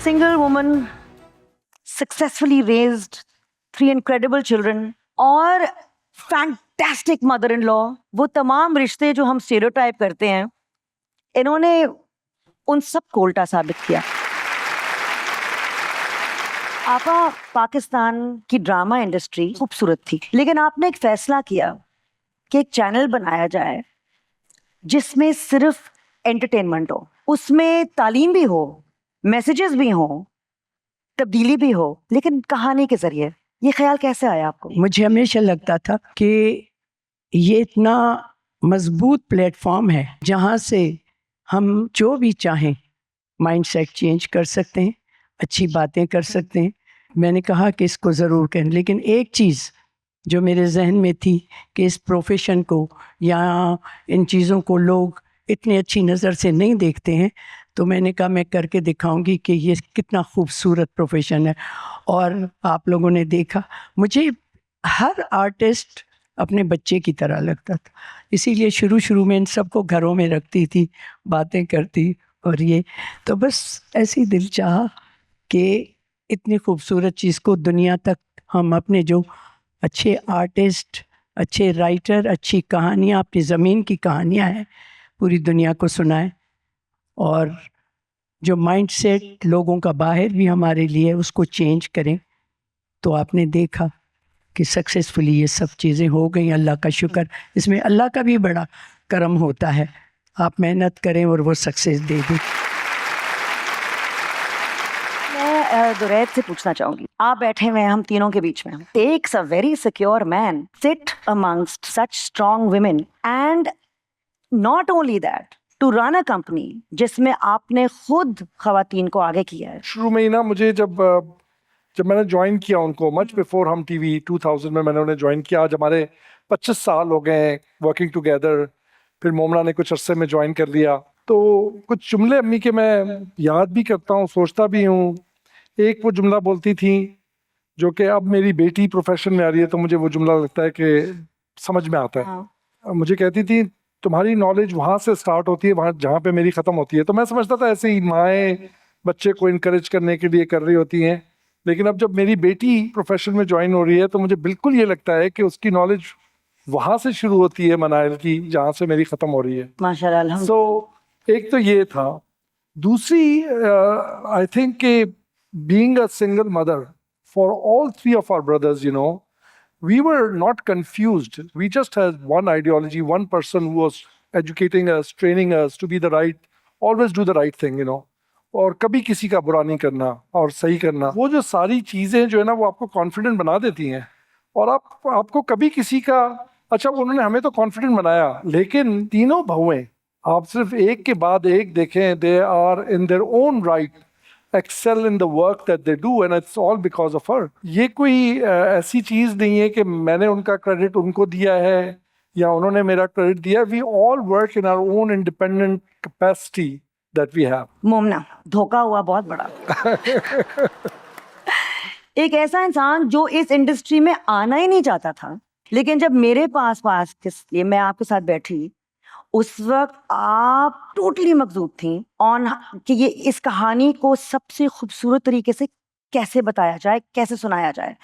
single woman, successfully raised 3 incredible children और fantastic mother-in-law. वो तमाम रिश्ते जो हम stereotype करते हैं, इन्होंने उन सब को उल्टा साबित किया. आपा पाकिस्तान की ड्रामा इंडस्ट्री खूबसूरत थी, लेकिन आपने एक फैसला किया कि एक चैनल बनाया जाए जिसमें सिर्फ एंटरटेनमेंट हो, उसमें तालीम भी हो, मैसेजेस भी हो, तब्दीली भी हो, लेकिन कहानी के जरिए. ये ख्याल कैसे आया आपको? मुझे हमेशा लगता था कि ये इतना मजबूत प्लेटफॉर्म है जहाँ से हम जो भी चाहें माइंडसेट चेंज कर सकते हैं, अच्छी बातें कर सकते हैं. मैंने कहा कि इसको ज़रूर करें, लेकिन एक चीज़ जो मेरे जहन में थी कि इस प्रोफेशन को या इन चीज़ों को लोग इतनी अच्छी नज़र से नहीं देखते हैं, तो मैंने कहा मैं करके दिखाऊंगी कि ये कितना खूबसूरत प्रोफेशन है. और आप लोगों ने देखा, मुझे हर आर्टिस्ट अपने बच्चे की तरह लगता था, इसीलिए शुरू में इन सबको घरों में रखती थी, बातें करती. और ये तो बस ऐसी दिल चाहा कि इतनी खूबसूरत चीज़ को दुनिया तक हम अपने जो अच्छे आर्टिस्ट, अच्छे राइटर, अच्छी कहानियाँ, अपनी ज़मीन की कहानियाँ हैं, पूरी दुनिया को सुनाएं. और जो माइंडसेट लोगों का बाहर भी हमारे लिए उसको चेंज करें. तो आपने देखा कि सक्सेसफुली ये सब चीज़ें हो गई. अल्लाह का शुक्र, इसमें अल्लाह का भी बड़ा करम होता है. आप मेहनत करें और वो सक्सेस दे दें. मैं दुरैद से पूछना चाहूंगी, आप बैठे हुए हैं हम तीनों के बीच में. Takes a very secure man sit amongst such strong women and not only that to run a company जिसमें आपने खुद खवातीन को आगे किया है. शुरू में ही ना मुझे जब मैंने ज्वाइन किया उनको, मच बिफोर हम टीवी 2000 में मैंने उन्हें ज्वाइन किया. आज हमारे 25 साल हो गए हैं वर्किंग टुगेदर. फिर मोमना ने कुछ अरसे में ज्वाइन कर लिया. तो कुछ जुमले अम्मी के मैं याद भी करता हूँ, सोचता भी हूँ. एक वो जुमला बोलती थी जो कि अब मेरी बेटी प्रोफेशन में आ रही है तो मुझे वो जुमला लगता है कि समझ में आता है. मुझे कहती थी तुम्हारी नॉलेज वहाँ से स्टार्ट होती है वहाँ जहाँ पे मेरी ख़त्म होती है. तो मैं समझता था ऐसे ही माएँ बच्चे को इनकरेज करने के लिए कर रही होती हैं. लेकिन अब जब मेरी बेटी प्रोफेशन में ज्वाइन हो रही है तो मुझे बिल्कुल ये लगता है कि उसकी नॉलेज वहाँ से शुरू होती है मनाइल की, जहाँ से मेरी ख़त्म हो रही है. माशाल्लाह. सो एक तो ये था. दूसरी आई थिंक कि being a single mother for all 3 of our brothers, you know, we were not confused. We just had one ideology, one person who was educating us, training us to be the right, always do the right thing, you know. और कभी किसी का बुरा नहीं करना और सही करना. वो जो सारी चीज़ें जो है ना वो आपको कॉन्फिडेंट बना देती हैं. और आपको कभी किसी का, अच्छा उन्होंने हमें तो कॉन्फिडेंट बनाया, लेकिन तीनों बहुएं आप सिर्फ एक के बाद एक देखें, they are in their own right excel in the work that they do and it's all because of her. ये कोई ऐसी चीज़ नहीं है कि मैंने उनका क्रेडिट उनको दिया है या उन्होंने मेरा क्रेडिट दिया. We all work in our own independent capacity that we have. मोमना, धोखा हुआ बहुत बड़ा. एक ऐसा इंसान जो इस इंडस्ट्री में आना ही नहीं चाहता था, लेकिन जब मेरे पास इसलिए मैं आपके साथ बैठी, उस वक्त आप टोटली मखजूब थी ऑन कि ये इस कहानी को सबसे खूबसूरत तरीके से कैसे बताया जाए, कैसे सुनाया जाए.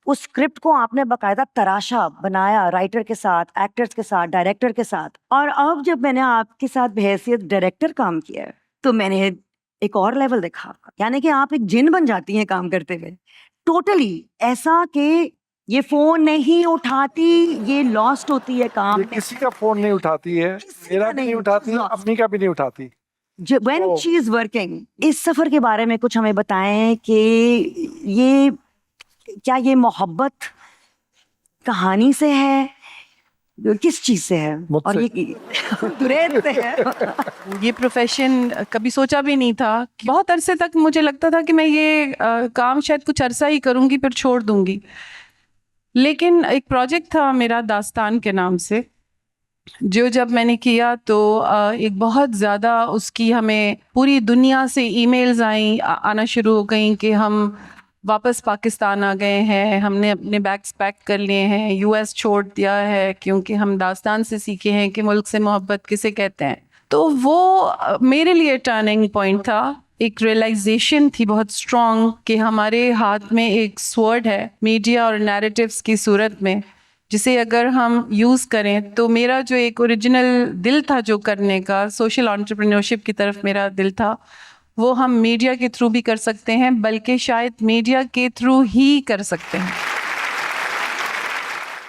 उस स्क्रिप्ट को आपने बाकायदा तराशा, बनाया, राइटर के साथ, एक्टर्स के साथ, डायरेक्टर के साथ. और अब जब मैंने आपके साथ बहैसियत डायरेक्टर काम किया है तो मैंने एक और लेवल देखा. यानी कि आप एक जिन बन जाती हैं काम करते हुए. टोटली ऐसा कि ये फोन नहीं उठाती, ये लॉस्ट होती है काम. ये किसी का फोन नहीं उठाती है, मेरा भी नहीं उठाती, अम्मी का भी नहीं उठाती. When she is working. इस सफर के बारे में कुछ हमें बताएं कि ये क्या ये मोहब्बत कहानी से है, किस चीज से है, और ये दुरैद से है. ये प्रोफेशन कभी सोचा भी नहीं था. बहुत अरसे तक मुझे लगता था कि मैं ये काम शायद कुछ अरसा ही करूंगी फिर छोड़ दूंगी. लेकिन एक प्रोजेक्ट था मेरा दास्तान के नाम से, जो जब मैंने किया तो एक बहुत ज़्यादा उसकी हमें पूरी दुनिया से ईमेल्स आना शुरू हो गई कि हम वापस पाकिस्तान आ गए हैं, हमने अपने बैग्स पैक कर लिए हैं, यूएस छोड़ दिया है क्योंकि हम दास्तान से सीखे हैं कि मुल्क से मोहब्बत किसे कहते हैं. तो वो मेरे लिए टर्निंग पॉइंट था एक रियलाइजेशन थी बहुत स्ट्रॉन्ग कि हमारे हाथ में एक स्वॉर्ड है मीडिया और नैरेटिव्स की सूरत में, जिसे अगर हम यूज़ करें तो मेरा जो एक ओरिजिनल दिल था जो करने का, सोशल एंटरप्रेन्योरशिप की तरफ मेरा दिल था, वो हम मीडिया के थ्रू भी कर सकते हैं, बल्कि शायद मीडिया के थ्रू ही कर सकते हैं।